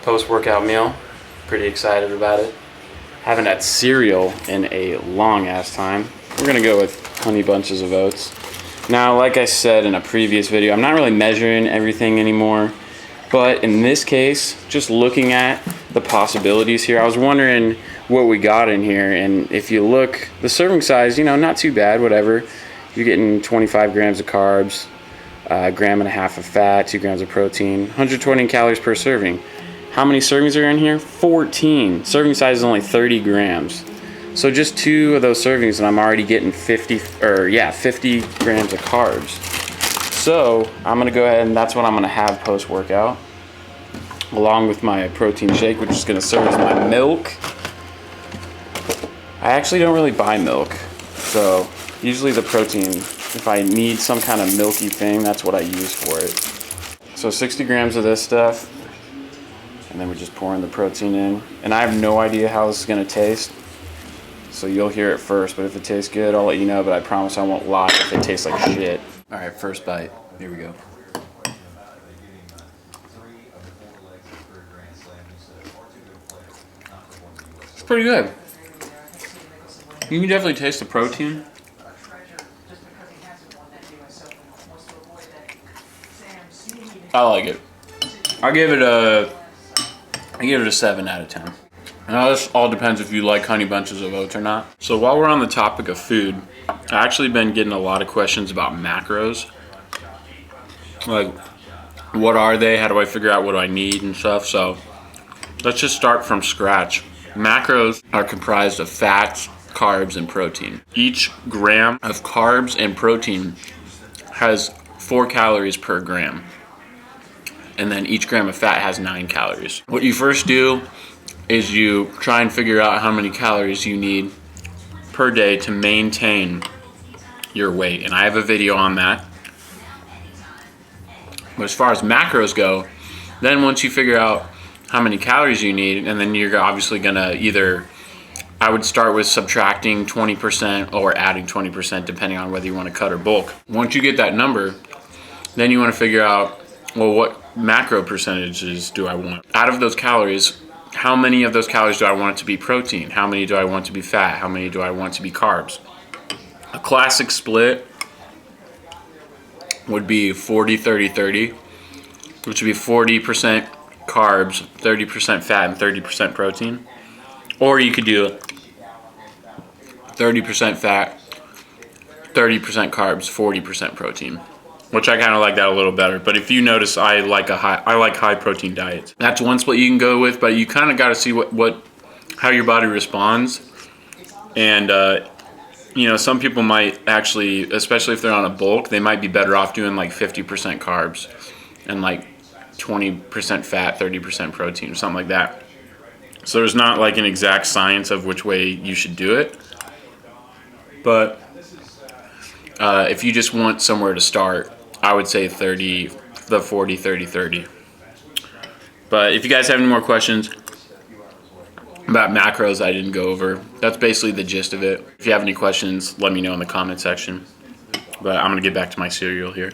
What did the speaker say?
post-workout meal. Pretty excited about it. Haven't had cereal in a long ass time. We're gonna go with honey bunches of oats. Now, like I said in a previous video, I'm not really measuring everything anymore, but in this case, just looking at the possibilities here, I was wondering what we got in here, and if you look, the serving size, you know, not too bad, whatever. You're getting 25 grams of carbs, a gram and a half of fat, 2 grams of protein, 120 calories per serving. How many servings are in here? 14. Serving size is only 30 grams. So just 2 of those servings and I'm already getting 50 grams of carbs. So I'm gonna go ahead and that's what I'm gonna have post-workout, along with my protein shake, which is gonna serve as my milk. I actually don't really buy milk, so usually the protein, if I need some kind of milky thing, that's what I use for it. So 60 grams of this stuff, and then we're just pouring the protein in. And I have no idea how this is gonna taste, so you'll hear it first, but if it tastes good, I'll let you know, but I promise I won't lie if it tastes like shit. All right, first bite, here we go. It's pretty good. You can definitely taste the protein. I like it. I give it a 7 out of 10. Now this all depends if you like honey bunches of oats or not. So while we're on the topic of food, I've actually been getting a lot of questions about macros. Like, what are they? How do I figure out what I need and stuff? So let's just start from scratch. Macros are comprised of fats, carbs, and protein. Each gram of carbs and protein has 4 calories per gram. And then each gram of fat has 9 calories. What you first do is you try and figure out how many calories you need per day to maintain your weight. And I have a video on that. But as far as macros go, then once you figure out how many calories you need, and then you're obviously gonna either, I would start with subtracting 20% or adding 20% depending on whether you want to cut or bulk. Once you get that number, then you want to figure out, well, what macro percentages do I want? Out of those calories, how many of those calories do I want it to be protein? How many do I want to be fat? How many do I want to be carbs? A classic split would be 40-30-30, which would be 40% carbs, 30% fat, and 30% protein. Or you could do 30% fat, 30% carbs, 40% protein, which I kind of like that a little better. But if you notice, I like high protein diets. That's one split you can go with, but you kind of got to see how your body responds. And you know, some people might actually, especially if they're on a bulk, they might be better off doing like 50% carbs and like 20% fat, 30% protein, or something like that. So there's not like an exact science of which way you should do it. But if you just want somewhere to start, I would say 40-30-30. But if you guys have any more questions about macros I didn't go over, that's basically the gist of it. If you have any questions, let me know in the comment section. But I'm going to get back to my cereal here.